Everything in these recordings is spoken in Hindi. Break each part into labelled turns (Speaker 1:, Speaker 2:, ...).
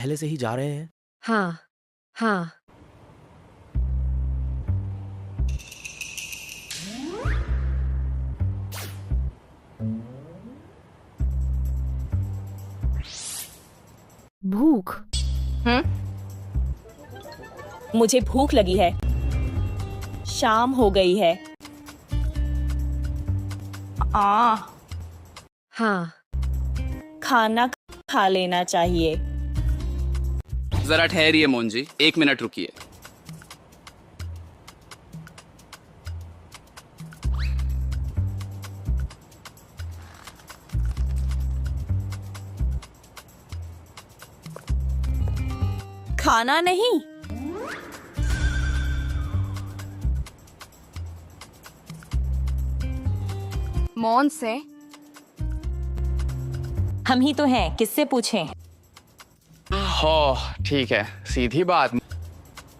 Speaker 1: पहले से ही जा रहे हैं?
Speaker 2: हाँ, हाँ। भूख।
Speaker 3: मुझे भूख लगी है। शाम हो गई है।
Speaker 2: हाँ।
Speaker 3: खाना खा लेना चाहिए।
Speaker 4: जरा ठहरिए मोहन जी, 1 मिनट रुकिए।
Speaker 3: खाना नहीं।
Speaker 5: मौन से
Speaker 3: हम ही तो हैं, किससे पूछें?
Speaker 6: हो ठीक है, सीधी बात।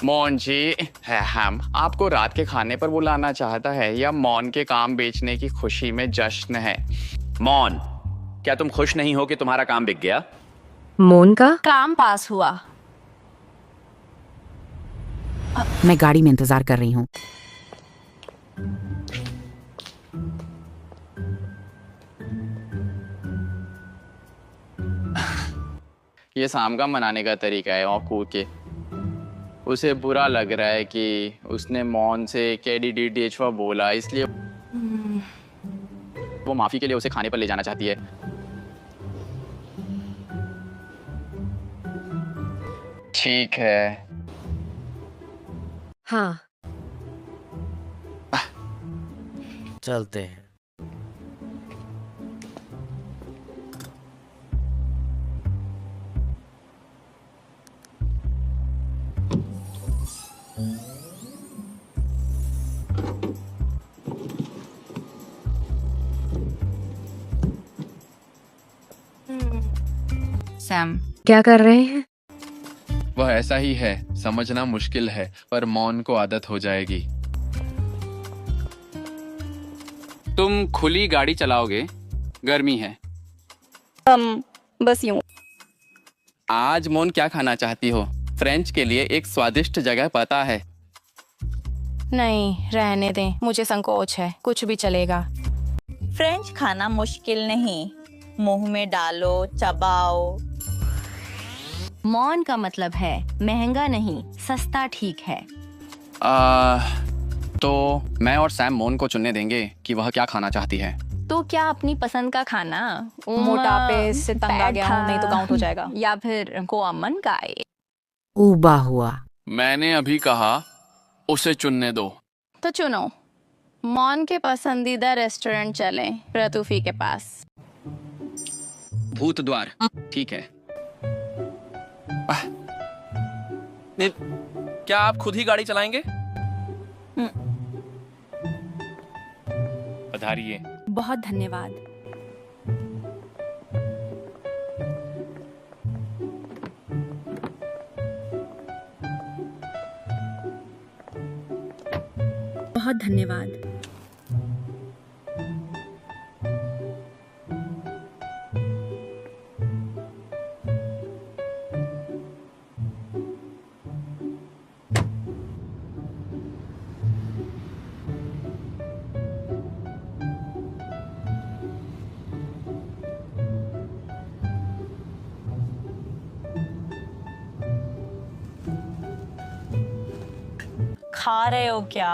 Speaker 6: मोहन जी है, हम आपको रात के खाने पर बुलाना चाहता है या मौन के काम बेचने की खुशी में जश्न है?
Speaker 7: मौन, क्या तुम खुश नहीं हो कि तुम्हारा काम बिक गया?
Speaker 2: मौन का
Speaker 5: काम पास हुआ।
Speaker 8: मैं गाड़ी में इंतजार कर रही हूँ।
Speaker 6: ये शाम का मनाने का तरीका है और कूद के। उसे बुरा लग रहा है कि उसने मौन से KDDH बोला, इसलिए वो माफी के लिए उसे खाने पर ले जाना चाहती है। ठीक है।
Speaker 2: हाँ।
Speaker 1: चलते हैं।
Speaker 5: सैम,
Speaker 2: क्या कर रहे हैं?
Speaker 9: वह ऐसा ही है, समझना मुश्किल है, पर मौन को आदत हो जाएगी।
Speaker 4: तुम खुली गाड़ी चलाओगे? गर्मी है।
Speaker 5: बस यूं।
Speaker 6: आज मौन क्या खाना चाहती हो? फ्रेंच के लिए एक स्वादिष्ट जगह पता है।
Speaker 5: नहीं, रहने दें, मुझे संकोच है। कुछ भी चलेगा।
Speaker 3: फ्रेंच खाना मुश्किल नहीं, मुंह में डालो, चबाओ।
Speaker 5: मौन का मतलब है महंगा नहीं, सस्ता ठीक है।
Speaker 6: तो मैं और सैम मौन को चुनने देंगे कि वह क्या खाना चाहती है।
Speaker 5: तो क्या अपनी पसंद का खाना?
Speaker 10: मोटापे से तंग आ गया हूं, नहीं तो काउंट हो जाएगा।
Speaker 5: या फिर को अमन गाय।
Speaker 8: ऊबा हुआ।
Speaker 9: मैंने अभी कहा उसे चुनने दो।
Speaker 5: तो चुनो। मौन के पसंदीदा रेस्टोरेंट चलें, प्रतुफी के पास।
Speaker 4: भूत द्वार, ठीक है।
Speaker 7: क्या आप खुद ही गाड़ी चलाएंगे?
Speaker 9: पधारिए।
Speaker 5: बहुत धन्यवाद। बहुत धन्यवाद।
Speaker 3: खा रहे हो क्या?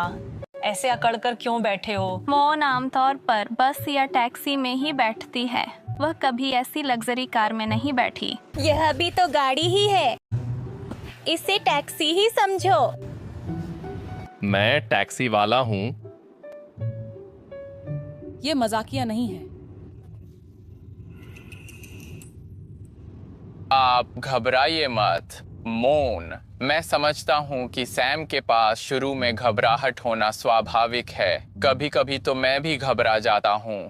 Speaker 3: ऐसे अकड़ कर क्यों बैठे हो?
Speaker 5: मौन आमतौर पर बस या टैक्सी में ही बैठती है। वह कभी ऐसी लग्जरी कार में नहीं बैठी।
Speaker 3: यह भी तो गाड़ी ही है, इसे टैक्सी ही समझो।
Speaker 9: मैं टैक्सी वाला हूँ।
Speaker 10: ये मजाकिया नहीं है।
Speaker 6: आप घबराइए मत मौन। मैं समझता हूँ कि सैम के पास शुरू में घबराहट होना स्वाभाविक है। कभी कभी तो मैं भी घबरा जाता हूँ।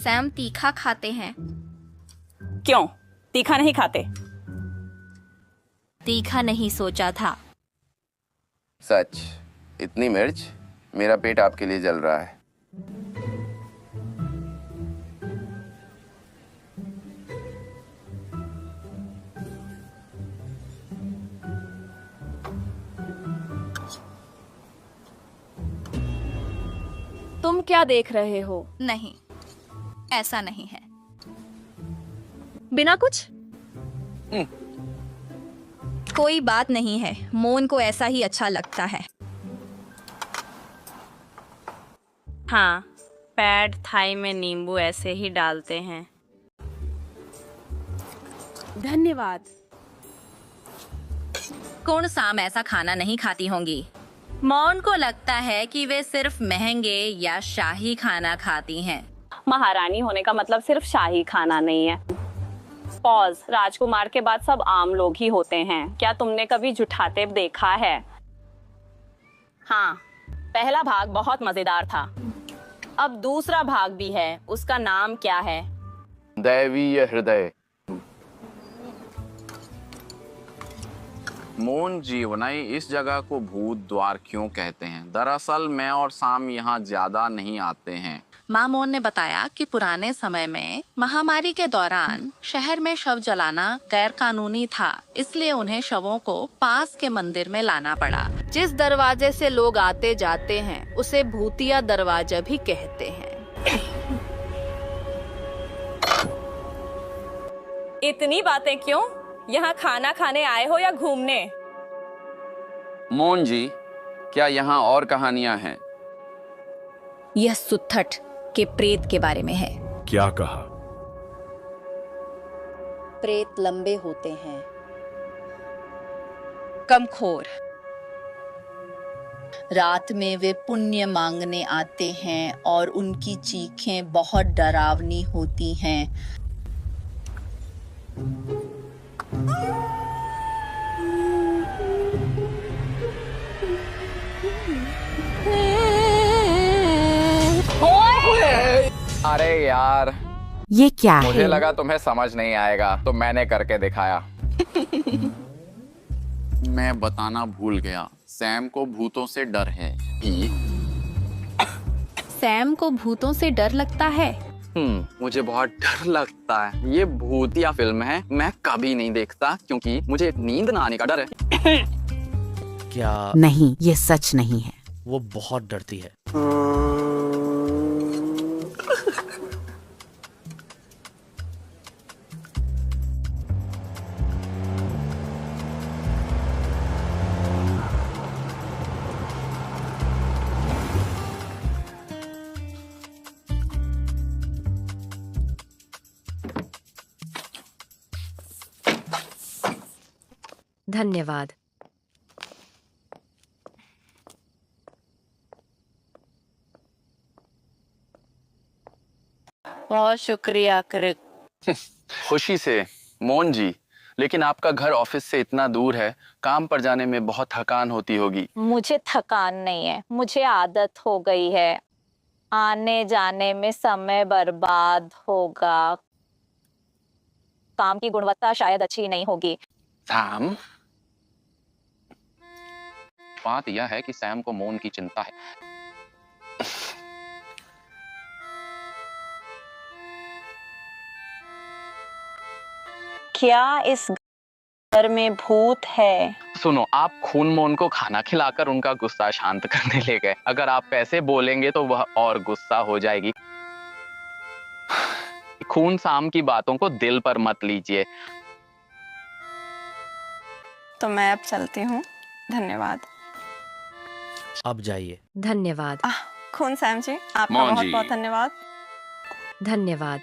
Speaker 5: सैम तीखा खाते हैं।
Speaker 3: क्यों तीखा नहीं खाते?
Speaker 5: तीखा नहीं सोचा था।
Speaker 11: सच? इतनी मिर्च? मेरा पेट आपके लिए जल रहा है।
Speaker 10: तुम क्या देख रहे हो?
Speaker 5: नहीं, ऐसा नहीं है।
Speaker 2: बिना कुछ?
Speaker 5: कोई बात नहीं है, मोन को ऐसा ही अच्छा लगता है।
Speaker 3: हाँ, पैड थाई में नींबू ऐसे ही डालते हैं।
Speaker 10: धन्यवाद।
Speaker 3: कौन साम ऐसा खाना नहीं खाती होंगी? मौन को लगता है कि वे सिर्फ महंगे या शाही खाना खाती हैं। महारानी होने का मतलब सिर्फ शाही खाना नहीं है। पॉज, राजकुमार के बाद सब आम लोग ही होते हैं। क्या तुमने कभी जुठाते देखा है? हाँ, पहला भाग बहुत मजेदार था। अब दूसरा भाग भी है, उसका नाम क्या है?
Speaker 11: दैवीय हृदय। मोन जीवनाई, इस जगह को भूत द्वार क्यों कहते हैं? दरअसल मैं और साम यहाँ ज्यादा नहीं आते हैं।
Speaker 3: माँ मोन ने बताया कि पुराने समय में महामारी के दौरान शहर में शव जलाना गैर कानूनी था, इसलिए उन्हें शवों को पास के मंदिर में लाना पड़ा।
Speaker 10: जिस दरवाजे से लोग आते जाते हैं उसे भूतिया दरवाजा भी कहते हैं।
Speaker 3: इतनी बातें क्यों? यहाँ खाना खाने आए हो या घूमने?
Speaker 11: मोन जी, क्या यहाँ और कहानियाँ हैं?
Speaker 5: यह सुत्थट के प्रेत के बारे में है।
Speaker 12: क्या कहा?
Speaker 3: प्रेत लंबे होते हैं, कमखोर। रात में वे पुण्य मांगने आते हैं और उनकी चीखें बहुत डरावनी होती हैं।
Speaker 6: अरे यार,
Speaker 8: ये क्या
Speaker 6: मुझे
Speaker 8: है?
Speaker 6: लगा तुम्हें समझ नहीं आएगा तो मैंने करके दिखाया।
Speaker 11: मैं बताना भूल गया, सैम को भूतों से डर है।
Speaker 10: सैम को भूतों से डर लगता है?
Speaker 6: मुझे बहुत डर लगता है। ये भूतिया फिल्म है, मैं कभी नहीं देखता क्योंकि मुझे नींद ना आने का डर है।
Speaker 1: क्या
Speaker 8: नहीं, ये सच नहीं है।
Speaker 1: वो बहुत डरती है।
Speaker 2: धन्यवाद।
Speaker 3: बहुत शुक्रिया क्रिक।
Speaker 11: खुशी से मोन जी, लेकिन आपका घर ऑफिस से इतना दूर है, काम पर जाने में बहुत थकान होती होगी।
Speaker 3: मुझे थकान नहीं है, मुझे आदत हो गई है। आने जाने में समय बर्बाद होगा, काम की गुणवत्ता शायद अच्छी नहीं होगी।
Speaker 11: सैम, बात यह है कि सैम को मोन की चिंता है।
Speaker 3: क्या इस घर में भूत है?
Speaker 6: सुनो, आप खून मोन को खाना खिलाकर उनका गुस्सा शांत करने ले गए। अगर आप पैसे बोलेंगे तो वह और गुस्सा हो जाएगी। खून साम की बातों को दिल पर मत लीजिए।
Speaker 5: तो मैं अब चलती हूँ। धन्यवाद।
Speaker 1: अब जाइए।
Speaker 2: धन्यवाद।
Speaker 5: खून सैम जी, आपका
Speaker 11: मोन
Speaker 5: बहुत
Speaker 11: जी।
Speaker 5: बहुत धन्यवाद।
Speaker 2: धन्यवाद।